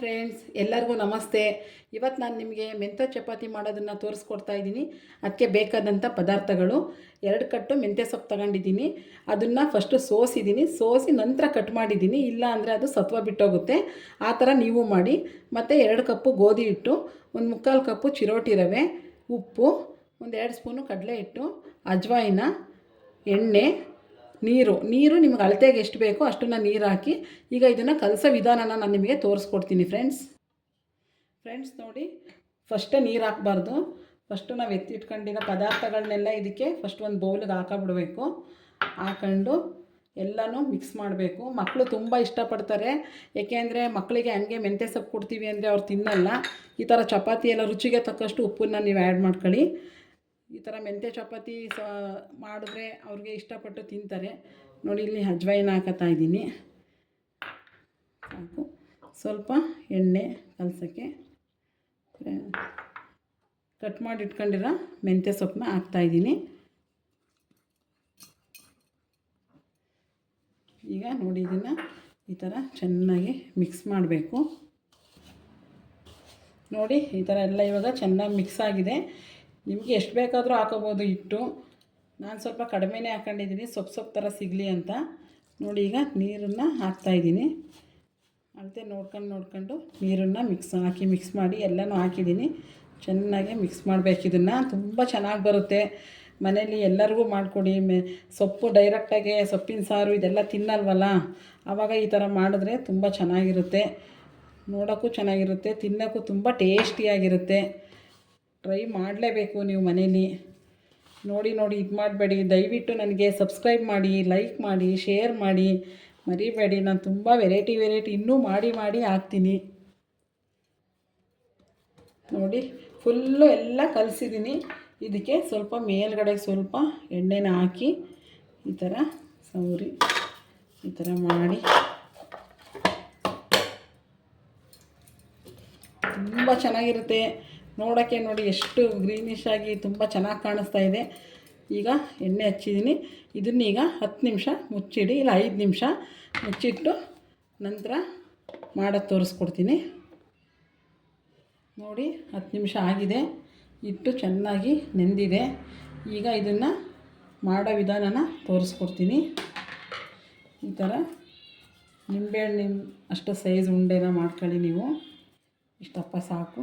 Friends, ಎಲ್ಲರಿಗೂ ನಮಸ್ತೆ. ಇವತ್ತು ನಾನು ನಿಮಗೆ ಮೆಂತ್ಯ ಚಪಾತಿ ಮಾಡೋದನ್ನು ತೋರಿಸ್ಕೊಡ್ತಾ ಇದ್ದೀನಿ. ಅದಕ್ಕೆ ಬೇಕಾದಂಥ ಪದಾರ್ಥಗಳು: 2 ಕಟ್ಟು ಮೆಂತ್ಯ ಸೊಪ್ಪು ತಗೊಂಡಿದ್ದೀನಿ. ಅದನ್ನು ಫಸ್ಟು ಸೋಸಿ ನಂತರ ಕಟ್ ಮಾಡಿದ್ದೀನಿ. ಇಲ್ಲ ಅಂದರೆ ಅದು ಸತ್ವ ಬಿಟ್ಟೋಗುತ್ತೆ. ಆ ಥರ ನೀವು ಮಾಡಿ. ಮತ್ತು 2 ಕಪ್ಪು ಗೋಧಿ ಹಿಟ್ಟು, 1/4 ಕಪ್ಪು ಚಿರೋಟಿ ರವೆ, ಉಪ್ಪು, 2 ಸ್ಪೂನು ಕಡಲೆ ಹಿಟ್ಟು, ಅಜ್ವಾಯಿನ, ಎಣ್ಣೆ, ನೀರು ನಿಮಗೆ ಅಳತೆಗೆ ಎಷ್ಟು ಬೇಕೋ ಅಷ್ಟನ್ನು ನೀರು ಹಾಕಿ ಈಗ ಇದನ್ನು ಕಲಸೋ ವಿಧಾನನ ನಾನು ನಿಮಗೆ ತೋರಿಸ್ಕೊಡ್ತೀನಿ. ಫ್ರೆಂಡ್ಸ್ ನೋಡಿ, ಫಸ್ಟೇ ನೀರು ಹಾಕಬಾರ್ದು. ಫಸ್ಟು ನಾವು ಎತ್ತಿಟ್ಕೊಂಡಿರೋ ಪದಾರ್ಥಗಳನ್ನೆಲ್ಲ ಇದಕ್ಕೆ ಫಸ್ಟ್ ಒಂದು ಬೌಲಿಗೆ ಹಾಕೊಂಬಿಡಬೇಕು. ಹಾಕೊಂಡು ಎಲ್ಲನೂ ಮಿಕ್ಸ್ ಮಾಡಬೇಕು. ಮಕ್ಕಳು ತುಂಬ ಇಷ್ಟಪಡ್ತಾರೆ. ಏಕೆಂದರೆ ಮಕ್ಕಳಿಗೆ ಹಂಗೆ ಮೆಂತ್ಯ ಸೊಪ್ಪು ಕೊಡ್ತೀವಿ ಅಂದರೆ ಅವ್ರು ತಿನ್ನಲ್ಲ. ಈ ಥರ ಚಪಾತಿ ಎಲ್ಲ ರುಚಿಗೆ ತಕ್ಕಷ್ಟು ಉಪ್ಪನ್ನು ನೀವು ಆ್ಯಡ್ ಮಾಡ್ಕೊಳ್ಳಿ. ಈ ಥರ ಮೆಂತ್ಯ ಚಪಾತಿ ಮಾಡಿದ್ರೆ ಅವ್ರಿಗೆ ಇಷ್ಟಪಟ್ಟು ತಿಂತಾರೆ. ನೋಡಿ, ಇಲ್ಲಿ ಅಜ್ವಾಯಿನ ಹಾಕತ್ತಾ ಇದ್ದೀನಿ. ಸಾಕು. ಸ್ವಲ್ಪ ಎಣ್ಣೆ ಕಲಸೋಕ್ಕೆ ಕಟ್ ಮಾಡಿ ಇಟ್ಕೊಂಡಿರೋ ಮೆಂತ್ಯ ಸೊಪ್ಪನ್ನ ಹಾಕ್ತಾಯಿದ್ದೀನಿ. ಈಗ ನೋಡಿ, ಇದನ್ನು ಈ ಥರ ಚೆನ್ನಾಗಿ ಮಿಕ್ಸ್ ಮಾಡಬೇಕು. ನೋಡಿ, ಈ ಥರ ಎಲ್ಲ ಇವಾಗ ಚೆನ್ನಾಗಿ ಮಿಕ್ಸ್ ಆಗಿದೆ. ನಿಮಗೆ ಎಷ್ಟು ಬೇಕಾದರೂ ಹಾಕೋಬೋದು ಹಿಟ್ಟು. ನಾನು ಸ್ವಲ್ಪ ಕಡಿಮೆನೇ ಹಾಕ್ಕೊಂಡಿದ್ದೀನಿ, ಸೊಪ್ಪು ಥರ ಸಿಗಲಿ ಅಂತ. ನೋಡಿ, ಈಗ ನೀರನ್ನು ಹಾಕ್ತಾಯಿದ್ದೀನಿ. ಅಳತೆ ನೋಡ್ಕೊಂಡು ನೀರನ್ನು ಮಿಕ್ಸ್ ಮಾಡಿ ಎಲ್ಲನೂ ಹಾಕಿದ್ದೀನಿ. ಚೆನ್ನಾಗಿ ಮಿಕ್ಸ್ ಮಾಡಬೇಕು. ಇದನ್ನು ತುಂಬ ಚೆನ್ನಾಗಿ ಬರುತ್ತೆ. ಮನೇಲಿ ಎಲ್ಲರಿಗೂ ಮಾಡಿಕೊಡಿ. ಸೊಪ್ಪು ಡೈರೆಕ್ಟಾಗಿ ಸೊಪ್ಪಿನ ಸಾರು ಇದೆಲ್ಲ ತಿನ್ನಲ್ವಲ್ಲ, ಆವಾಗ ಈ ಥರ ಮಾಡಿದ್ರೆ ತುಂಬ ಚೆನ್ನಾಗಿರುತ್ತೆ. ನೋಡೋಕ್ಕೂ ಚೆನ್ನಾಗಿರುತ್ತೆ, ತಿನ್ನೋಕ್ಕೂ ತುಂಬ ಟೇಸ್ಟಿಯಾಗಿರುತ್ತೆ. ಟ್ರೈ ಮಾಡಲೇಬೇಕು ನೀವು ಮನೇಲಿ. ನೋಡಿ ಇದು ಮಾಡಬೇಡಿ. ದಯವಿಟ್ಟು ನನಗೆ ಸಬ್ಸ್ಕ್ರೈಬ್ ಮಾಡಿ, ಲೈಕ್ ಮಾಡಿ, ಶೇರ್ ಮಾಡಿ, ಮರಿಬೇಡಿ. ನಾನು ತುಂಬ ವೆರೈಟಿ ಇನ್ನೂ ಮಾಡಿ ಹಾಕ್ತೀನಿ. ನೋಡಿ, ಫುಲ್ಲು ಎಲ್ಲ ಕಲಸಿದ್ದೀನಿ. ಇದಕ್ಕೆ ಸ್ವಲ್ಪ ಮೇಲ್ಗಡೆ ಸ್ವಲ್ಪ ಎಣ್ಣೆನ ಹಾಕಿ ಈ ಥರ ಸೌರಿ ಈ ಥರ ಮಾಡಿ ತುಂಬ ಚೆನ್ನಾಗಿರುತ್ತೆ. ನೋಡೋಕ್ಕೆ ನೋಡಿ ಎಷ್ಟು ಗ್ರೀನಿಶ್ ಆಗಿ ತುಂಬ ಚೆನ್ನಾಗಿ ಕಾಣಿಸ್ತಾ ಇದೆ. ಈಗ ಎಣ್ಣೆ ಹಚ್ಚಿದ್ದೀನಿ. ಇದನ್ನೀಗ 10 ನಿಮಿಷ ಮುಚ್ಚಿಡಿ, ಇಲ್ಲ 5 ನಿಮಿಷ ಮುಚ್ಚಿಟ್ಟು ನಂತರ ಮಾಡೋದು ತೋರಿಸ್ಕೊಡ್ತೀನಿ. ನೋಡಿ, 10 ನಿಮಿಷ ಆಗಿದೆ. ಹಿಟ್ಟು ಚೆನ್ನಾಗಿ ನೆಂದಿದೆ. ಈಗ ಇದನ್ನು ಮಾಡೋ ವಿಧಾನನ ತೋರಿಸ್ಕೊಡ್ತೀನಿ. ಈ ಥರ ನಿಂಬೆಹಣ್ಣು ಅಷ್ಟು ಸೈಜ್ ಉಂಡೆನ ಮಾಡ್ಕೊಳ್ಳಿ. ನೀವು ಇಷ್ಟಪ್ಪ ಸಾಕು.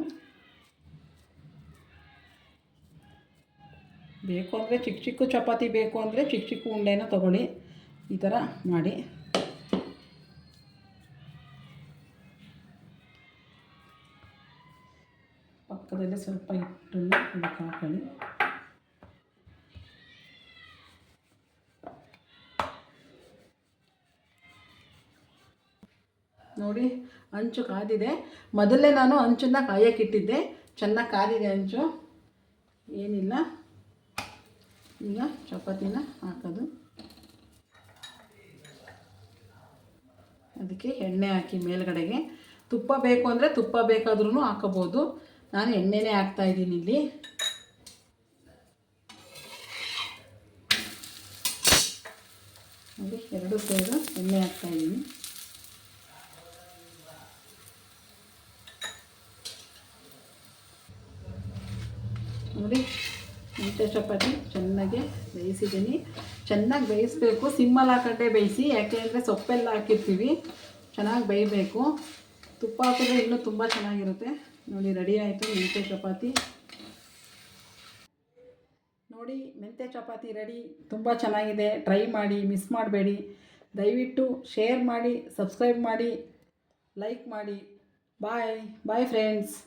ಬೇಕು ಅಂದರೆ ಚಿಕ್ಕ ಚಪಾತಿ ಬೇಕು ಅಂದರೆ ಚಿಕ್ಕ ಉಂಡೆನ ತೊಗೊಳ್ಳಿ. ಈ ಥರ ಮಾಡಿ ಪಕ್ಕದಲ್ಲಿ ಸ್ವಲ್ಪ ಹಿಟ್ಟನ್ನು ಇದಕ್ಕೆ ಹಾಕೊಳ್ಳಿ. ನೋಡಿ, ಹಂಚು ಕಾದಿದೆ. ಮೊದಲೇ ನಾನು ಹಂಚನ್ನು ಕಾಯಕ್ಕಿಟ್ಟಿದ್ದೆ. ಚೆನ್ನಾಗಿ ಕಾದಿದೆ ಹಂಚು. ಏನಿಲ್ಲ, ಈಗ ಚಪಾತಿನ ಹಾಕೋದು. ಅದಕ್ಕೆ ಎಣ್ಣೆ ಹಾಕಿ ಮೇಲ್ಗಡೆಗೆ. ತುಪ್ಪ ಬೇಕು ಅಂದರೆ ತುಪ್ಪ ಬೇಕಾದ್ರೂ ಹಾಕೋಬೋದು. ನಾನು ಎಣ್ಣೆನೇ ಹಾಕ್ತಾಯಿದ್ದೀನಿ ಇಲ್ಲಿ. ನೋಡಿ, 2 ಸೇರು ಎಣ್ಣೆ ಹಾಕ್ತಾಯಿದ್ದೀನಿ. ನೋಡಿ, ಮೆಂತ್ಯ ಚಪಾತಿ ಚೆನ್ನಾಗಿ ಬೇಯಿಸಿದ್ದೀನಿ. ಚೆನ್ನಾಗಿ ಬೇಯಿಸಬೇಕು. ಸಿಮ್ಮಲ್ಲಿ ಹಾಕೊಂಡೆ ಬೇಯಿಸಿ, ಯಾಕೆ ಅಂದರೆ ಸೊಪ್ಪೆಲ್ಲ ಹಾಕಿರ್ತೀವಿ. ಚೆನ್ನಾಗಿ ಬೇಯಬೇಕು. ತುಪ್ಪ ಹಾಕಿದ್ರೆ ಇನ್ನೂ ತುಂಬ ಚೆನ್ನಾಗಿರುತ್ತೆ. ನೋಡಿ, ರೆಡಿ ಆಯಿತು ಮೆಂತ್ಯ ಚಪಾತಿ. ನೋಡಿ, ಮೆಂತ್ಯ ಚಪಾತಿ ರೆಡಿ. ತುಂಬ ಚೆನ್ನಾಗಿದೆ. ಟ್ರೈ ಮಾಡಿ, ಮಿಸ್ ಮಾಡಬೇಡಿ. ದಯವಿಟ್ಟು ಶೇರ್ ಮಾಡಿ, ಸಬ್ಸ್ಕ್ರೈಬ್ ಮಾಡಿ, ಲೈಕ್ ಮಾಡಿ. Bye friends.